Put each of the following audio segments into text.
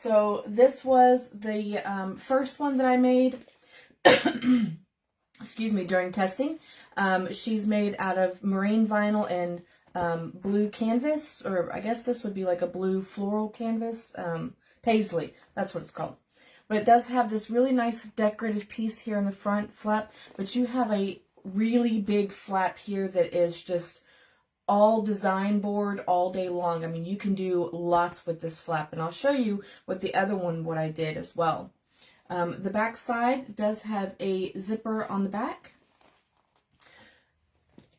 so this was the first one that I made, excuse me, during testing. She's made out of marine vinyl and blue canvas, or I guess this would be like a blue floral canvas, paisley, that's what it's called. But it does have this really nice decorative piece here in the front flap, but you have a really big flap here that is just all design board all day long. I mean, you can do lots with this flap, and I'll show you with the other one what I did as well. The back side does have a zipper on the back.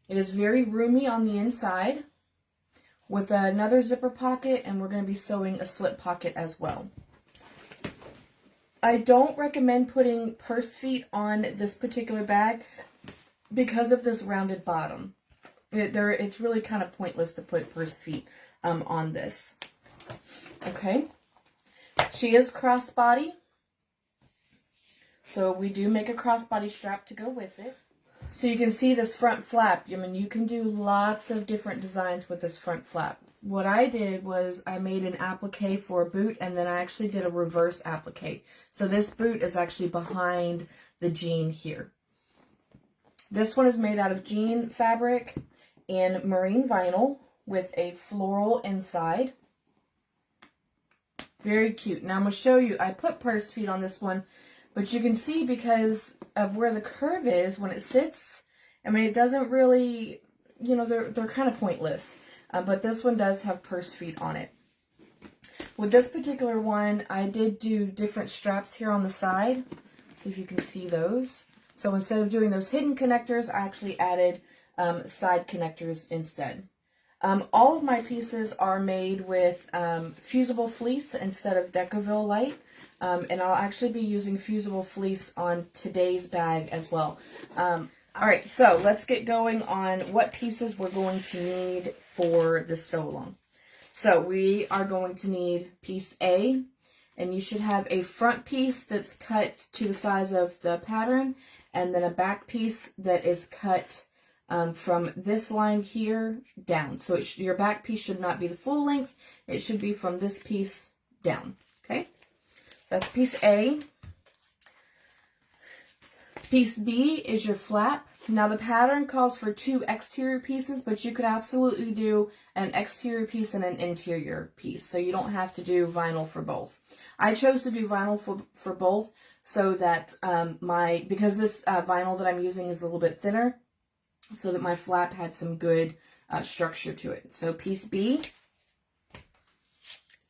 It is very roomy on the inside with another zipper pocket, and we're going to be sewing a slip pocket as well. I don't recommend putting purse feet on this particular bag because of this rounded bottom. It's really kind of pointless to put purse feet on this. Okay. She is crossbody. So we do make a crossbody strap to go with it. So you can see this front flap. I mean, you can do lots of different designs with this front flap. What I did was I made an applique for a boot, and then I actually did a reverse applique. So this boot is actually behind the jean here. This one is made out of jean fabric and marine vinyl with a floral inside. Very cute. Now I'm going to show you, I put purse feet on this one, but you can see because of where the curve is when it sits, I mean, it doesn't really, you know, they're kind of pointless. But this one does have purse feet on it. With this particular one, I did do different straps here on the side. See if you can see those. So instead of doing those hidden connectors, I actually added side connectors instead. All of my pieces are made with fusible fleece instead of Decoville light. And I'll actually be using fusible fleece on today's bag as well. Alright, so let's get going on what pieces we're going to need for this sew-along. So we are going to need piece A, and you should have a front piece that's cut to the size of the pattern, and then a back piece that is cut from this line here down. So your back piece should not be the full length. It should be from this piece down. Okay, that's piece A. Piece B is your flap. Now the pattern calls for 2 exterior pieces, but you could absolutely do an exterior piece and an interior piece. So you don't have to do vinyl for both. I chose to do vinyl for both so that because this vinyl that I'm using is a little bit thinner, so that my flap had some good structure to it. So piece B.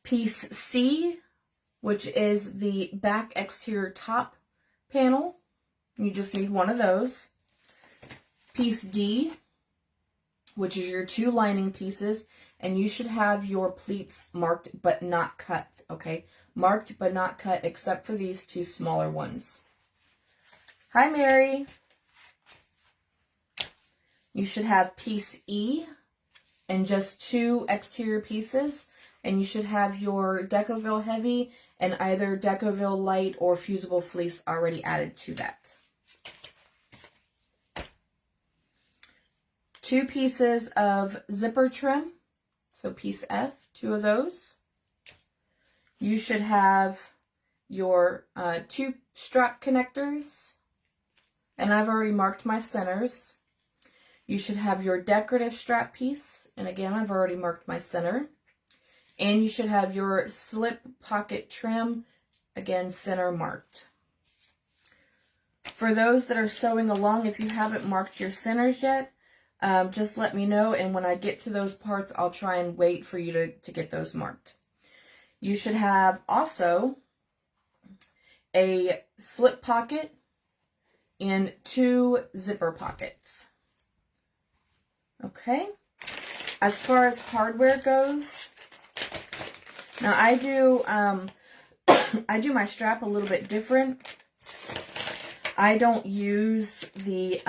Piece C, which is the back exterior top panel. You just need one of those. Piece D, which is your 2 lining pieces, and you should have your pleats marked but not cut, okay? Marked but not cut except for these 2 smaller ones. Hi, Mary. You should have piece E and just 2 exterior pieces, and you should have your Decoville heavy and either Decoville light or fusible fleece already added to that. 2 pieces of zipper trim, so piece F, 2 of those. You should have your 2 strap connectors, and I've already marked my centers. You should have your decorative strap piece, and again, I've already marked my center. And you should have your slip pocket trim, again, center marked. For those that are sewing along, if you haven't marked your centers yet, just let me know, and when I get to those parts, I'll try and wait for you to get those marked. You should have also a slip pocket and 2 zipper pockets. Okay, as far as hardware goes, now I do my strap a little bit different. I don't use the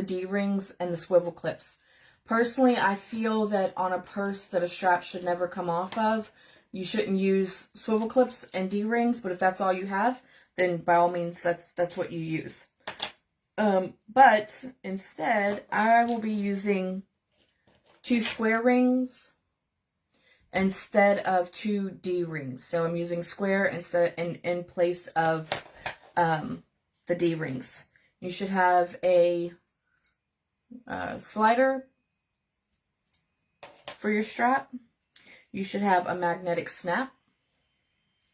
D-rings and the swivel clips. Personally, I feel that on a purse that a strap should never come off of, you shouldn't use swivel clips and D-rings, but if that's all you have, then by all means, that's what you use. But instead, I will be using 2 square rings instead of 2 D-rings. So I'm using square instead in place of the D-rings. You should have a slider for your strap. You should have a magnetic snap.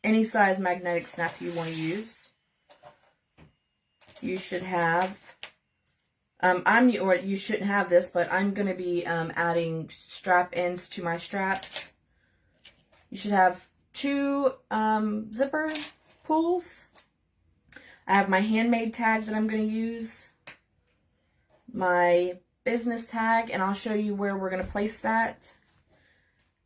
Any size magnetic snap you want to use. You should have, you shouldn't have this, but I'm going to be adding strap ends to my straps. You should have 2 zipper pulls. I have my handmade tag that I'm going to use. My business tag, and I'll show you where we're going to place that.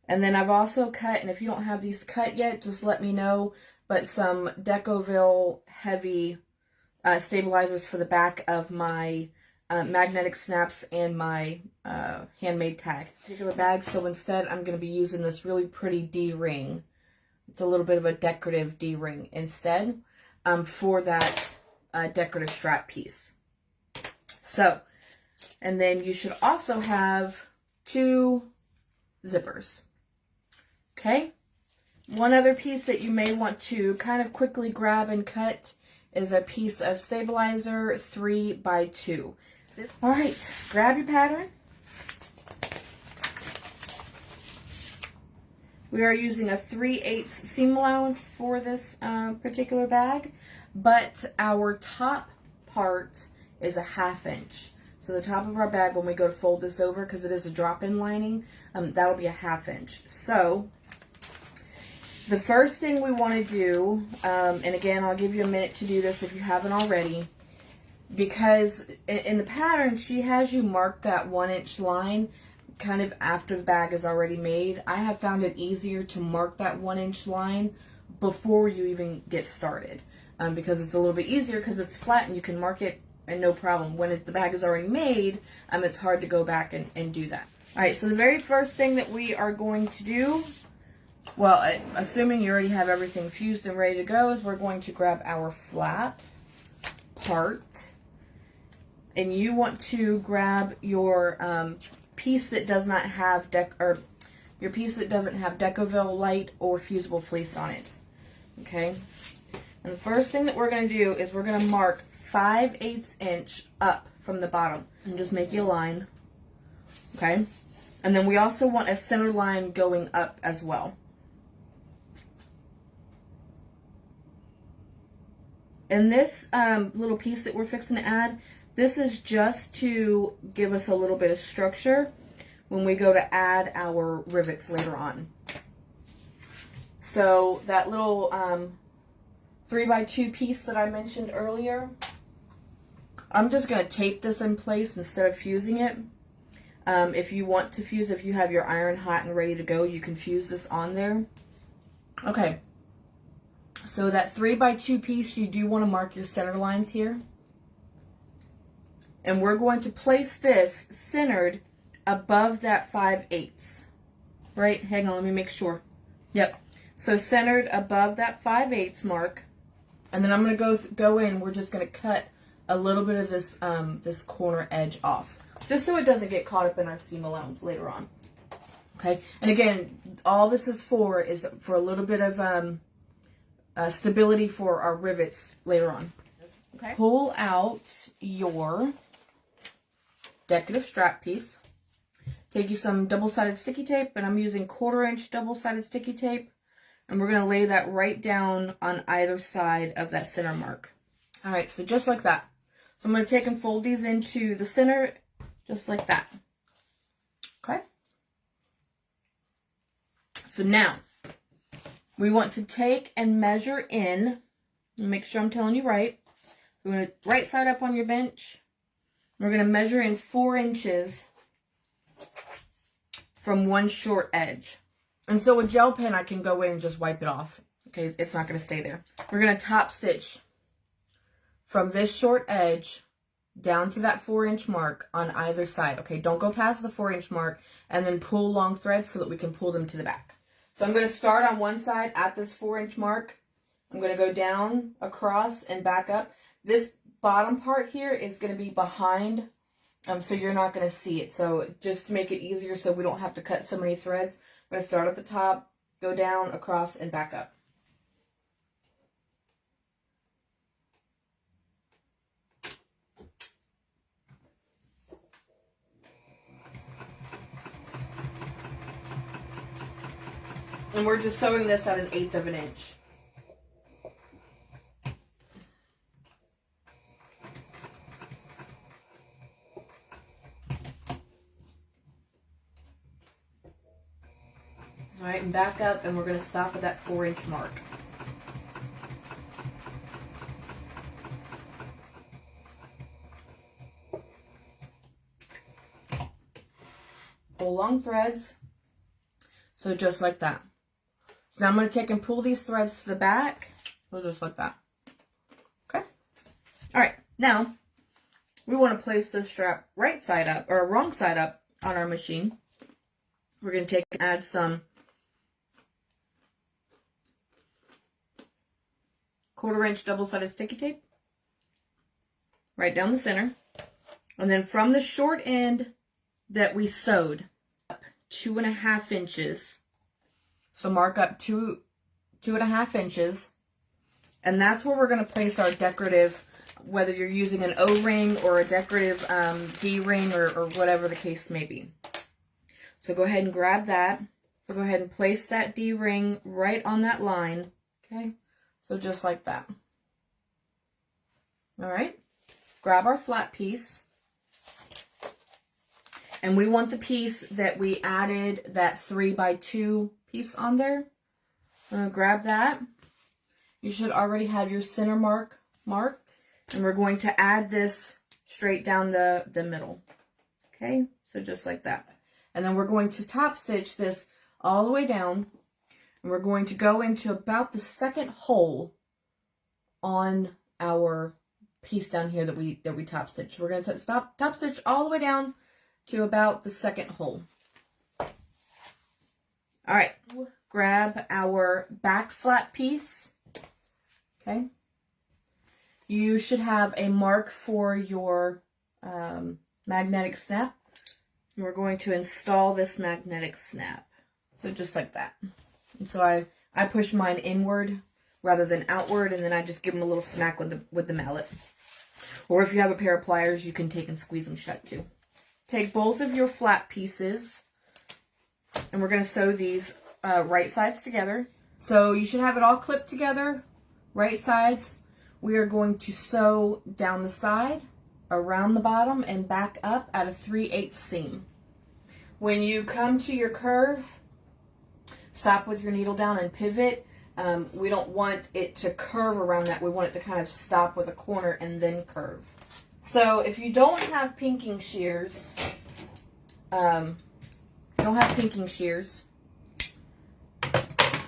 And then I've also cut, and if you don't have these cut yet, just let me know, but some Decoville heavy stabilizers for the back of my magnetic snaps and my handmade tag. Particular bag, so instead I'm going to be using this really pretty D-ring. It's a little bit of a decorative D-ring instead for that decorative strap piece. So, and then you should also have 2 zippers. Okay? One other piece that you may want to kind of quickly grab and cut is a piece of stabilizer 3x2. All right, grab your pattern. We are using a 3/8 seam allowance for this particular bag, but our top part is a 1/2 inch. So the top of our bag, when we go to fold this over, because it is a drop-in lining, that'll be a 1/2 inch. So the first thing we want to do, and again, I'll give you a minute to do this if you haven't already, because in the pattern, she has you mark that 1-inch line kind of after the bag is already made. I have found it easier to mark that 1-inch line before you even get started, because it's a little bit easier because it's flat and you can mark it and no problem. When the bag is already made, it's hard to go back and do that. All right, so the very first thing that we are going to do, well, assuming you already have everything fused and ready to go, is we're going to grab our flap part, and you want to grab your piece that does not have your piece that doesn't have Decoville light or fusible fleece on it. Okay, and the first thing that we're going to do is we're going to mark 5/8 inch up from the bottom and just make you a line. Okay, and then we also want a center line going up as well. And this little piece that we're fixing to add, this is just to give us a little bit of structure when we go to add our rivets later on. So that little 3x2 piece that I mentioned earlier, I'm just going to tape this in place instead of fusing it. If you want to fuse, if you have your iron hot and ready to go, you can fuse this on there. Okay. So that 3x2 piece, you do want to mark your center lines here. And we're going to place this centered above that 5/8. Right? Hang on, let me make sure. Yep. So centered above that 5/8 mark. And then I'm going to go in, we're just going to cut a little bit of this this corner edge off, just so it doesn't get caught up in our seam allowance later on. Okay? And again, all this is for a little bit of stability for our rivets later on. Okay. Pull out your decorative strap piece. Take you some double-sided sticky tape, and I'm using 1/4 inch double-sided sticky tape, and we're going to lay that right down on either side of that center mark. All right, so just like that. So I'm going to take and fold these into the center, just like that. Okay. So now, we want to take and measure in, and make sure I'm telling you right. We're going to right side up on your bench. We're going to measure in 4 inches from one short edge. And so with gel pen, I can go in and just wipe it off. Okay, it's not going to stay there. We're going to top stitch from this short edge down to that 4-inch mark on either side. Okay, don't go past the 4-inch mark, and then pull long threads so that we can pull them to the back. So I'm going to start on one side at this 4-inch mark. I'm going to go down, across, and back up. This bottom part here is going to be behind, so you're not going to see it. So just to make it easier so we don't have to cut so many threads, I'm going to start at the top, go down, across, and back up. And we're just sewing this at 1/8 of an inch. All right, and back up, and we're going to stop at that 4-inch mark. Pull long threads, so just like that. Now I'm going to take and pull these threads to the back, so just like that. Okay? All right, now we want to place the strap right side up, or wrong side up on our machine. We're going to take and add some 1/4 inch double-sided sticky tape right down the center. And then from the short end that we sewed up 2.5 inches. So mark up 2.5 inches. And that's where we're going to place our decorative, whether you're using an O-ring or a decorative D-ring or whatever the case may be. So go ahead and grab that. So go ahead and place that D-ring right on that line. Okay. So just like that. All right. Grab our flat piece. And we want the piece that we added, that 3x2 piece on there. Grab that. You should already have your center mark marked. And we're going to add this straight down the middle. Okay. So just like that. And then we're going to top stitch this all the way down. And we're going to go into about the second hole on our piece down here that we top stitch. We're going to top stitch all the way down to about the second hole. All right, grab our back flat piece. Okay. You should have a mark for your magnetic snap. And we're going to install this magnetic snap. So just like that. And so I push mine inward rather than outward, and then I just give them a little smack with the mallet. Or if you have a pair of pliers, you can take and squeeze them shut too. Take both of your flat pieces, and we're going to sew these right sides together. So you should have it all clipped together, right sides. We are going to sew down the side, around the bottom, and back up at a 3/8 seam. When you come to your curve, stop with your needle down and pivot. We don't want it to curve around that. We want it to kind of stop with a corner and then curve. So if you don't have pinking shears,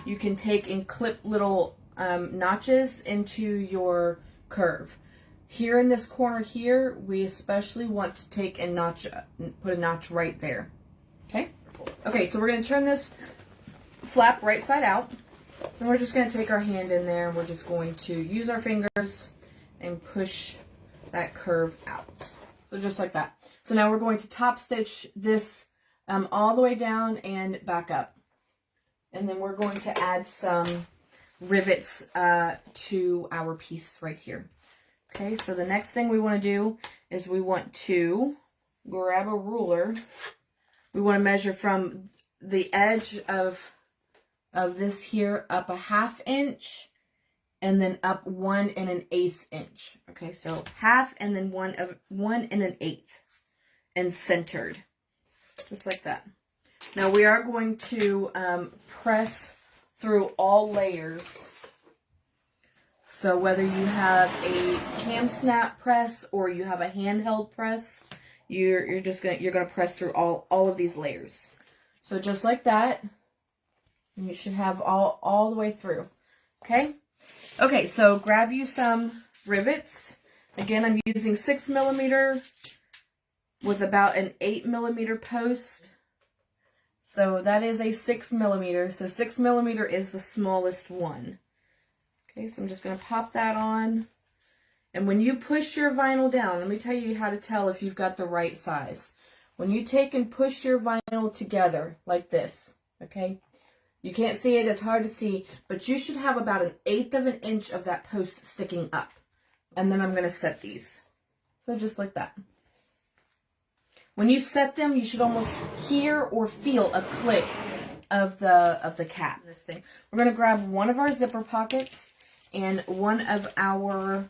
you can take and clip little notches into your curve. Here in this corner here, we especially want to take and put a notch right there. Okay? Okay, so we're going to turn this flap right side out. And we're just going to take our hand in there, and we're just going to use our fingers and push that curve out. So just like that. So now we're going to top stitch this all the way down and back up. And then we're going to add some rivets to our piece right here. Okay, so the next thing we want to do is we want to grab a ruler. We want to measure from the edge of this here up a 1/2 inch and then up 1 1/8 inch. Okay, so 1/2 and then 1 1/8 and centered, just like that. Now we are going to press through all layers. So whether you have a cam snap press or you have a handheld press, you're gonna press through all of these layers. So just like that. And you should have all the way through. Okay? Okay, so grab you some rivets. Again, I'm using 6mm with about an 8mm post. So that is a 6mm. So 6mm is the smallest one. Okay, so I'm just going to pop that on. And when you push your vinyl down, let me tell you how to tell if you've got the right size. When you take and push your vinyl together like this, okay? You can't see it, it's hard to see, but you should have about 1/8 of an inch of that post sticking up. And then I'm going to set these. So just like that. When you set them, you should almost hear or feel a click of the cap. This thing. We're going to grab one of our zipper pockets and one of our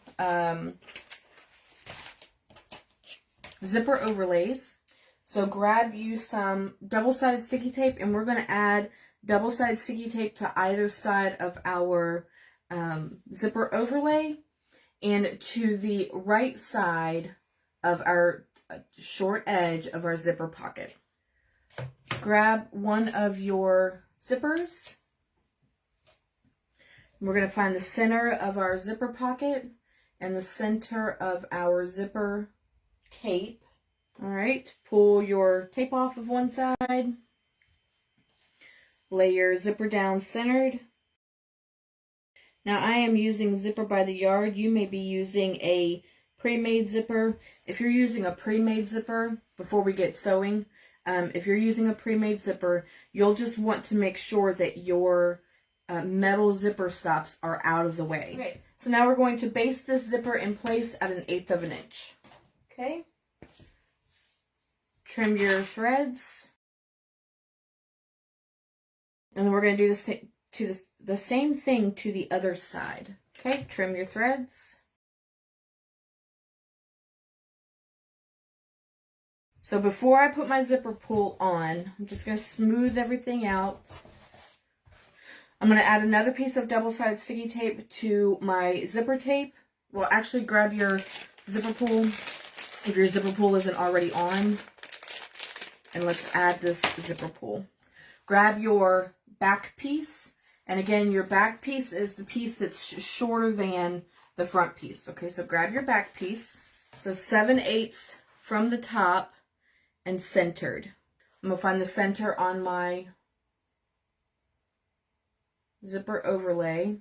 zipper overlays. So grab you some double-sided sticky tape, and we're going to add double-sided sticky tape to either side of our zipper overlay and to the right side of our short edge of our zipper pocket. Grab one of your zippers. We're going to find the center of our zipper pocket and the center of our zipper tape. All right, pull your tape off of one side. Lay your zipper down centered. Now I am using Zipper by the Yard. You may be using a pre-made zipper. If you're using a pre-made zipper, before we get sewing, if you're using a pre-made zipper, you'll just want to make sure that your metal zipper stops are out of the way. Okay, so now we're going to base this zipper in place at 1/8 of an inch. Okay. Trim your threads. And then we're going to do the same thing to the other side. Okay, trim your threads. So before I put my zipper pull on, I'm just going to smooth everything out. I'm going to add another piece of double-sided sticky tape to my zipper tape. Well, actually grab your zipper pull if your zipper pull isn't already on. And let's add this zipper pull. Grab your back piece. And again, your back piece is the piece that's shorter than the front piece. Okay, so grab your back piece. So 7/8 from the top and centered. I'm going to find the center on my zipper overlay.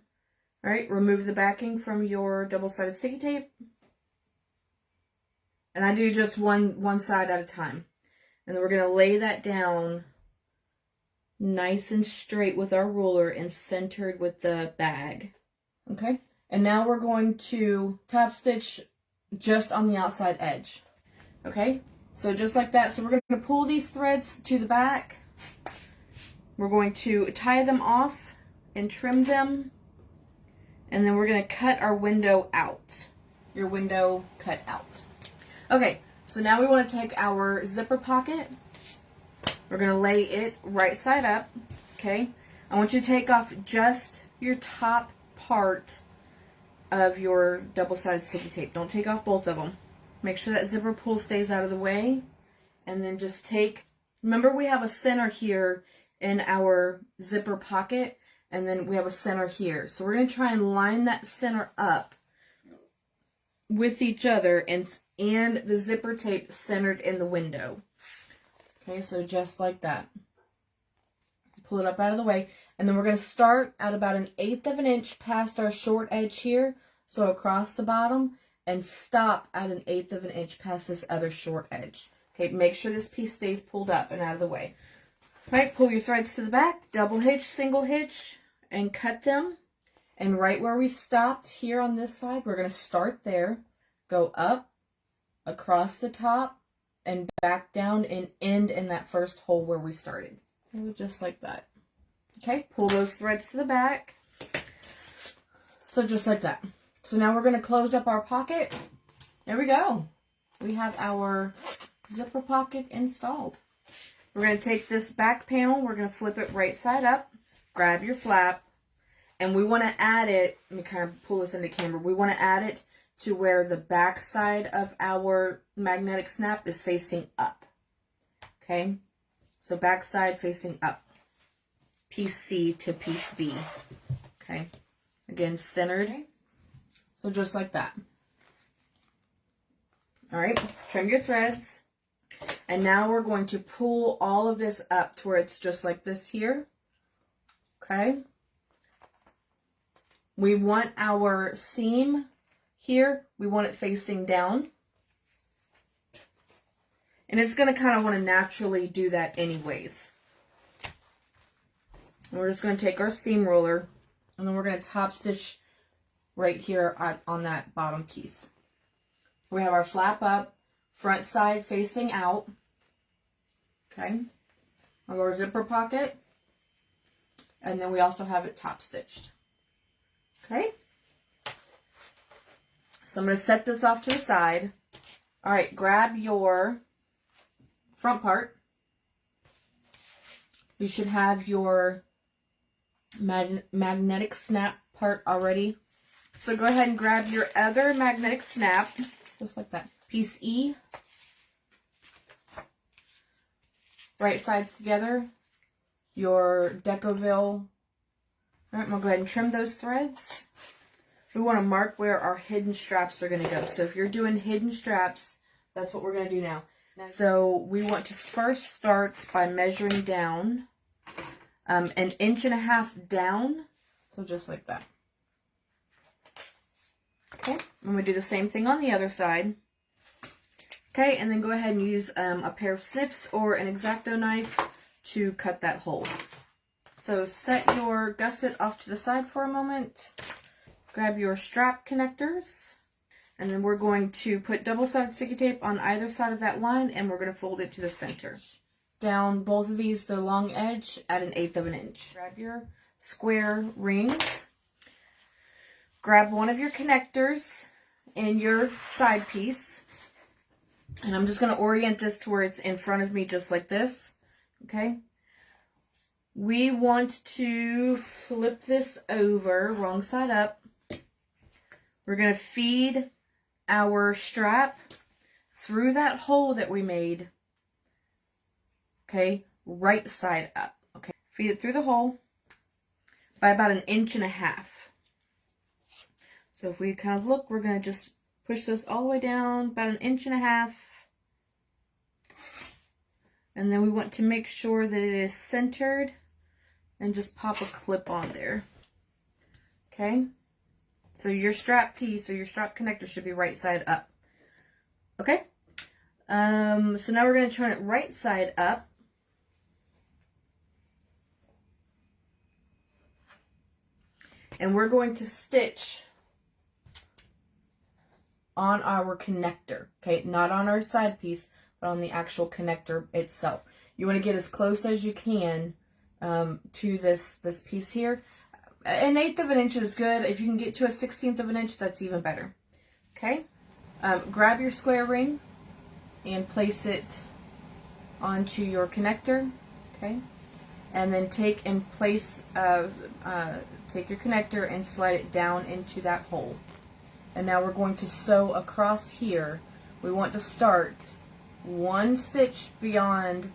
All right, remove the backing from your double-sided sticky tape. And I do just one side at a time. And then we're going to lay that down nice and straight with our ruler and centered with the bag. Okay, and now we're going to top stitch just on the outside edge. Okay, so just like that. So we're going to pull these threads to the back. We're going to tie them off and trim them. And then we're going to cut our window out. Your window cut out. Okay, so now we want to take our zipper pocket. We're going to lay it right side up. Okay, I want you to take off just your top part of your double-sided sticky tape. Don't take off both of them. Make sure that zipper pull stays out of the way. And then just take, remember we have a center here in our zipper pocket. And then we have a center here. So we're going to try and line that center up with each other and the zipper tape centered in the window. Okay, so just like that. Pull it up out of the way. And then we're going to start at about 1/8 of an inch past our short edge here. So across the bottom. And stop at 1/8 of an inch past this other short edge. Okay, make sure this piece stays pulled up and out of the way. All right, pull your threads to the back, double hitch, single hitch, and cut them. And right where we stopped here on this side, we're going to start there, go up, across the top, and back down and end in that first hole where we started. Just like that. Okay, pull those threads to the back. So just like that. So now we're going to close up our pocket. There we go. We have our zipper pocket installed. We're going to take this back panel, we're going to flip it right side up, grab your flap, and we want to add it, let me kind of pull this into camera, we want to add it to where the back side of our magnetic snap is facing up. Okay, so back side facing up. Piece C to piece B. Okay, again centered. So just like that. All right, trim your threads. And now we're going to pull all of this up to where it's just like this here. Okay. We want our seam here, we want it facing down. And it's going to kind of want to naturally do that anyways. And we're just going to take our seam roller, and then we're going to top stitch right here on that bottom piece. We have our flap up, front side facing out. Okay. Our zipper pocket. And then we also have it top stitched. Okay. So I'm going to set this off to the side. All right, grab your front part. You should have your magnetic snap part already. So go ahead and grab your other magnetic snap, just like that. Piece E. Right sides together. Your Decoville. All right, I'm going to go ahead and trim those threads. We want to mark where our hidden straps are going to go. So if you're doing hidden straps, that's what we're going to do now. So we want to first start by measuring down 1.5 inches down. So just like that. Okay, I'm going to do the same thing on the other side. Okay, and then go ahead and use a pair of snips or an X-Acto knife to cut that hole. So set your gusset off to the side for a moment. Grab your strap connectors. And then we're going to put double-sided sticky tape on either side of that line, and we're going to fold it to the center. Down both of these, the long edge, at 1/8 inch. Grab your square rings. Grab one of your connectors in your side piece. And I'm just going to orient this to where it's in front of me, just like this. Okay. We want to flip this over, wrong side up. We're going to feed our strap through that hole that we made. Okay, right side up. Okay, feed it through the hole by about 1.5 inches. So if we kind of look, we're going to just push this all the way down about 1.5 inches. And then we want to make sure that it is centered and just pop a clip on there. Okay. So your strap piece or your strap connector should be right side up. Okay. So now we're going to turn it right side up. And we're going to stitch on our connector. Okay, not on our side piece, but on the actual connector itself. You want to get as close as you can to this piece here. 1/8 inch is good. If you can get to a 1/16 inch, that's even better. Okay. Grab your square ring and place it onto your connector. Okay. And then take your connector and slide it down into that hole. And now we're going to sew across here. We want to start 1 stitch beyond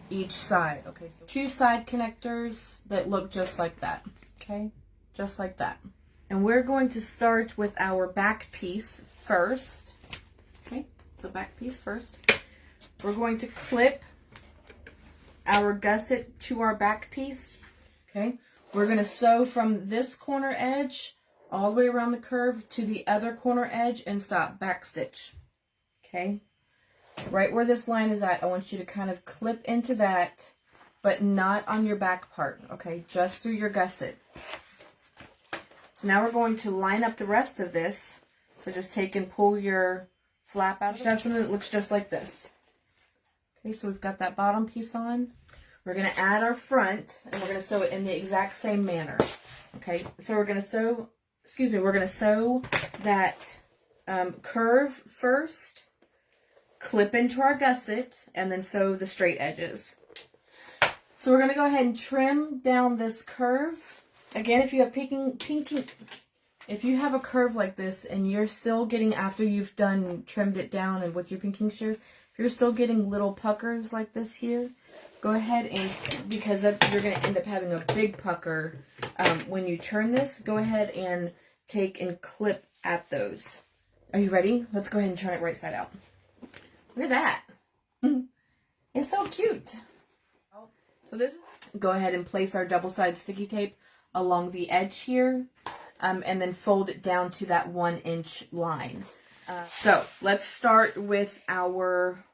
each side. Okay, so 2 side connectors that look just like that. Okay, just like that. And we're going to start with our back piece first. Okay, so back piece first. We're going to clip our gusset to our back piece. Okay, we're going to sew from this corner edge all the way around the curve to the other corner edge and stop, back stitch. Okay, right where this line is at, I want you to kind of clip into that, but not on your back part. Okay, just through your gusset. So now we're going to line up the rest of this. So just take and pull your flap out. You should have something that looks just like this. Okay, so we've got that bottom piece on. We're going to add our front, and we're going to sew it in the exact same manner. Okay, so we're going to sew, we're going to sew that curve first, clip into our gusset, and then sew the straight edges. So we're going to go ahead and trim down this curve. Again, if you have if you have a curve like this and you're still getting, after you've trimmed it down and with your pinking shears, if you're still getting little puckers like this here, go ahead and, because you're going to end up having a big pucker when you turn this, go ahead and take and clip at those. Are you ready? Let's go ahead and turn it right side out. Look at that. It's so cute. So this is, go ahead and place our double-sided sticky tape along the edge here, and then fold it down to that 1 inch line. So let's start with our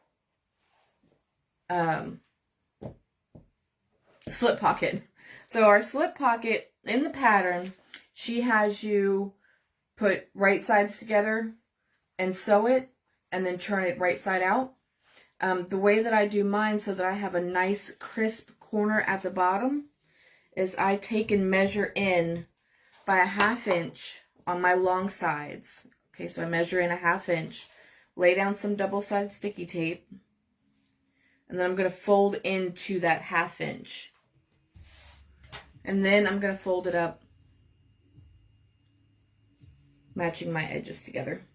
slip pocket. So our slip pocket in the pattern, she has you put right sides together and sew it and then turn it right side out. The way that I do mine so that I have a nice crisp corner at the bottom is I take and measure in by a 1/2 inch on my long sides. Okay, so I measure in a 1/2 inch, lay down some double-sided sticky tape, and then I'm going to fold into that 1/2 inch. And then I'm going to fold it up, matching my edges together.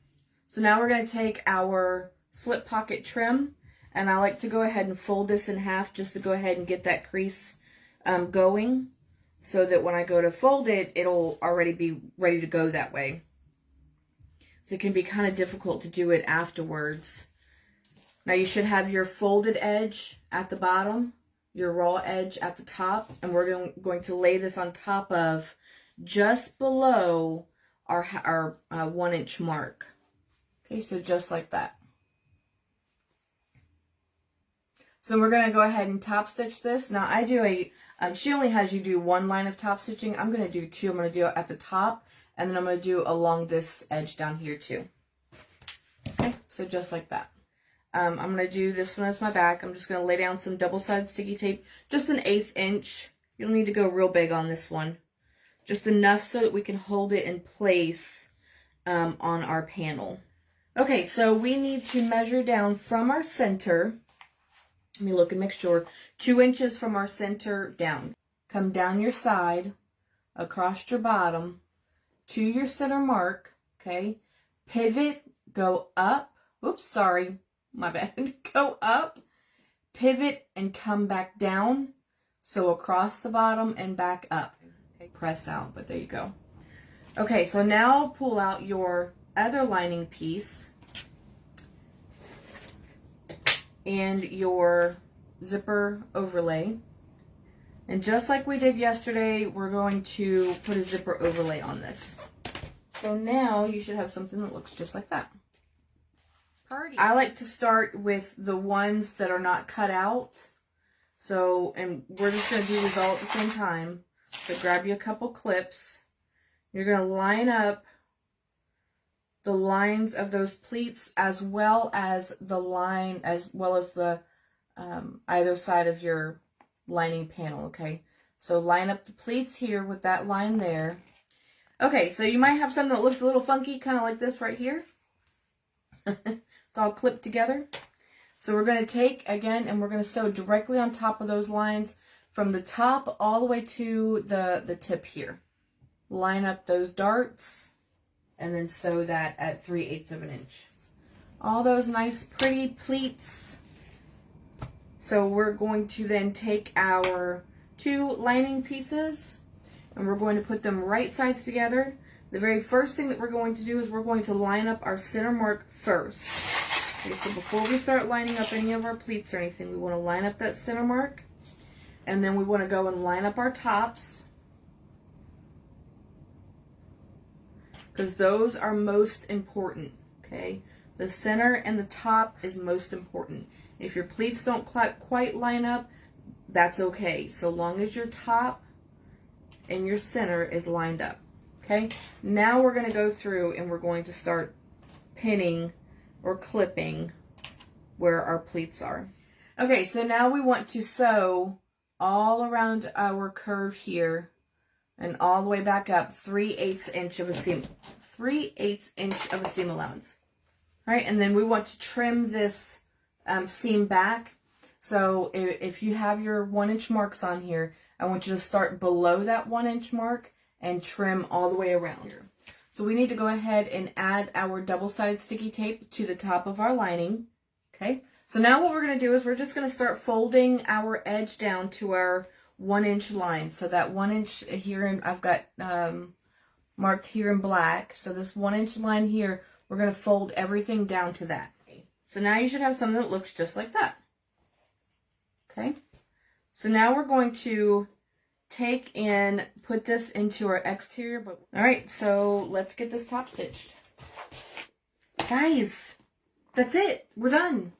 So now we're going to take our slip pocket trim, and I like to go ahead and fold this in half just to go ahead and get that crease going, so that when I go to fold it, it'll already be ready to go that way. So it can be kind of difficult to do it afterwards. Now you should have your folded edge at the bottom, your raw edge at the top, and we're going to lay this on top of just below our 1 inch mark. Okay, so just like that. So we're going to go ahead and top stitch this. Now I do she only has you do 1 line of top stitching. I'm going to do 2. I'm going to do it at the top, and then I'm going to do along this edge down here too. Okay, so just like that. I'm going to do this one as my back. I'm just going to lay down some double-sided sticky tape, just an 1/8 inch. You don't need to go real big on this one. Just enough so that we can hold it in place on our panel. Okay, so we need to measure down from our center. Let me look and make sure. 2 inches from our center down. Come down your side, across your bottom, to your center mark, okay? Pivot, go up. Oops, sorry. My bad. Go up, pivot, and come back down. So across the bottom and back up. Okay, press out, but there you go. Okay, so now pull out your other lining piece and your zipper overlay. And just like we did yesterday, we're going to put a zipper overlay on this. So now you should have something that looks just like that. I like to start with the ones that are not cut out. So, and we're just going to do these all at the same time. So grab you a couple clips. You're going to line up the lines of those pleats as well as the line, as well as the either side of your lining panel, okay? So line up the pleats here with that line there. Okay, so you might have something that looks a little funky, kind of like this right here. It's all clipped together. So we're going to take, again, and we're going to sew directly on top of those lines from the top all the way to the tip here. Line up those darts and then sew that at 3/8 of an inch. All those nice pretty pleats. So we're going to then take our 2 lining pieces and we're going to put them right sides together. The very first thing that we're going to do is we're going to line up our center mark first. Okay, so before we start lining up any of our pleats or anything, we want to line up that center mark. And then we want to go and line up our tops, because those are most important, okay? The center and the top is most important. If your pleats don't quite line up, that's okay, so long as your top and your center is lined up, okay? Now we're going to go through and we're going to start pinning or clipping where our pleats are. Okay, so now we want to sew all around our curve here and all the way back up 3/8 inch of a seam, 3/8 inch of a seam allowance. All right, and then we want to trim this seam back. So if you have your 1 inch marks on here, I want you to start below that 1 inch mark and trim all the way around. So we need to go ahead and add our double-sided sticky tape to the top of our lining. Okay, so now what we're going to do is we're just going to start folding our edge down to our 1 inch line. So that 1 inch here, and I've got marked here in black. So this 1 inch line here, we're going to fold everything down to that. So now you should have something that looks just like that. Okay, so now we're going to take and put this into our exterior. All right, so let's get this top stitched. Guys, that's it. We're done.